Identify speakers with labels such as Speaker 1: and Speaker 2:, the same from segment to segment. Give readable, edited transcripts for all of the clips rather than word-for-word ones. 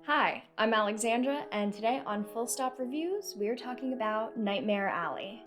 Speaker 1: Hi, I'm Alexandra, and today on Full Stop Reviews, we're talking about Nightmare Alley.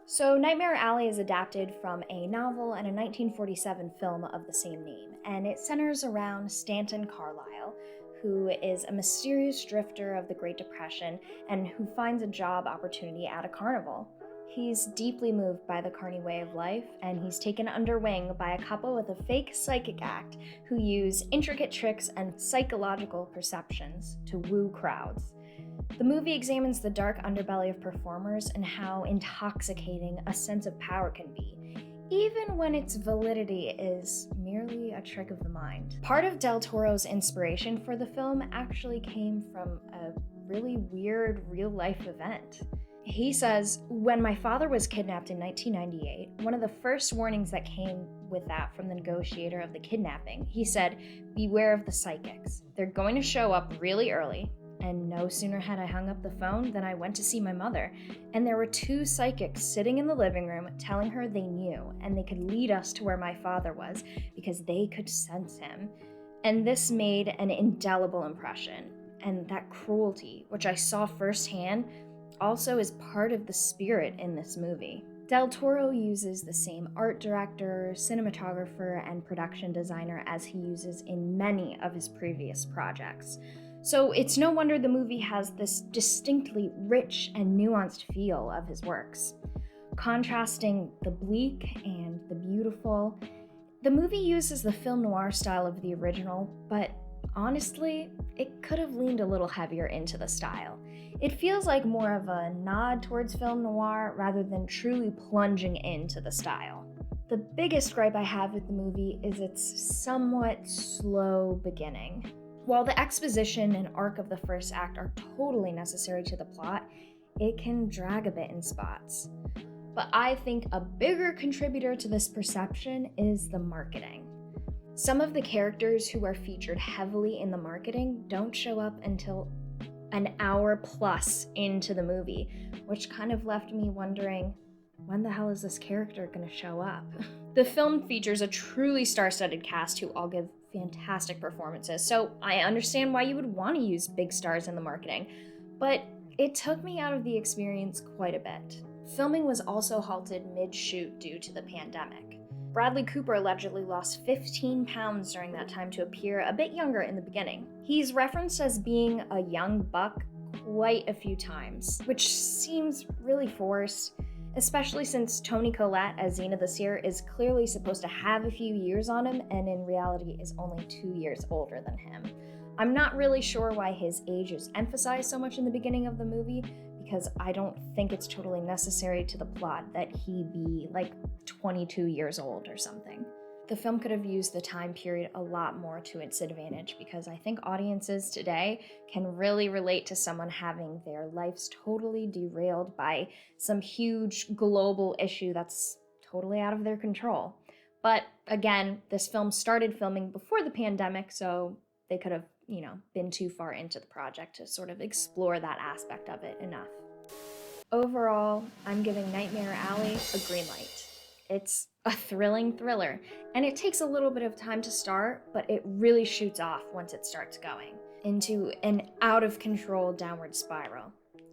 Speaker 1: So, Nightmare Alley is adapted from a novel and a 1947 film of the same name, and it centers around Stanton Carlyle, who is a mysterious drifter of the Great Depression and who finds a job opportunity at a carnival. He's deeply moved by the carny way of life, and he's taken under wing by a couple with a fake psychic act who use intricate tricks and psychological perceptions to woo crowds. The movie examines the dark underbelly of performers and how intoxicating a sense of power can be, even when its validity is merely a trick of the mind. Part of Del Toro's inspiration for the film actually came from a really weird real-life event. He says, "When my father was kidnapped in 1998, one of the first warnings that came with that from the negotiator of the kidnapping, he said, 'Beware of the psychics. They're going to show up really early.' And no sooner had I hung up the phone than I went to see my mother, and there were two psychics sitting in the living room telling her they knew and they could lead us to where my father was because they could sense him. And this made an indelible impression. And that cruelty, which I saw firsthand, also is part of the spirit in this movie." Del Toro uses the same art director, cinematographer, and production designer as he uses in many of his previous projects. So it's no wonder the movie has this distinctly rich and nuanced feel of his works. Contrasting the bleak and the beautiful, the movie uses the film noir style of the original, but honestly, it could have leaned a little heavier into the style. It feels like more of a nod towards film noir rather than truly plunging into the style. The biggest gripe I have with the movie is its somewhat slow beginning. While the exposition and arc of the first act are totally necessary to the plot, it can drag a bit in spots. But I think a bigger contributor to this perception is the marketing. Some of the characters who are featured heavily in the marketing don't show up until an hour plus into the movie, which kind of left me wondering, when the hell is this character gonna show up? The film features a truly star-studded cast who all give fantastic performances, so I understand why you would want to use big stars in the marketing, but it took me out of the experience quite a bit. Filming was also halted mid-shoot due to the pandemic. Bradley Cooper allegedly lost 15 pounds during that time to appear a bit younger in the beginning. He's referenced as being a young buck quite a few times, which seems really forced, especially since Toni Collette as Xena the Seer is clearly supposed to have a few years on him and in reality is only 2 years older than him. I'm not really sure why his age is emphasized so much in the beginning of the movie, because I don't think it's totally necessary to the plot that he be like 22 years old or something. The film could have used the time period a lot more to its advantage, because I think audiences today can really relate to someone having their lives totally derailed by some huge global issue that's totally out of their control. But again, this film started filming before the pandemic, so they could have, been too far into the project to sort of explore that aspect of it enough. Overall, I'm giving Nightmare Alley a green light. It's a thrilling thriller, and it takes a little bit of time to start, but it really shoots off once it starts going into an out-of-control downward spiral.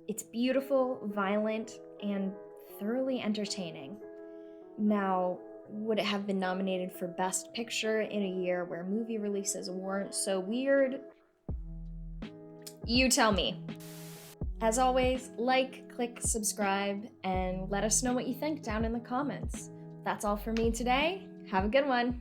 Speaker 1: It's beautiful, violent, and thoroughly entertaining. Now, would it have been nominated for Best Picture in a year where movie releases weren't so weird? You tell me. As always, like, click, subscribe, and let us know what you think down in the comments. That's all for me today. Have a good one.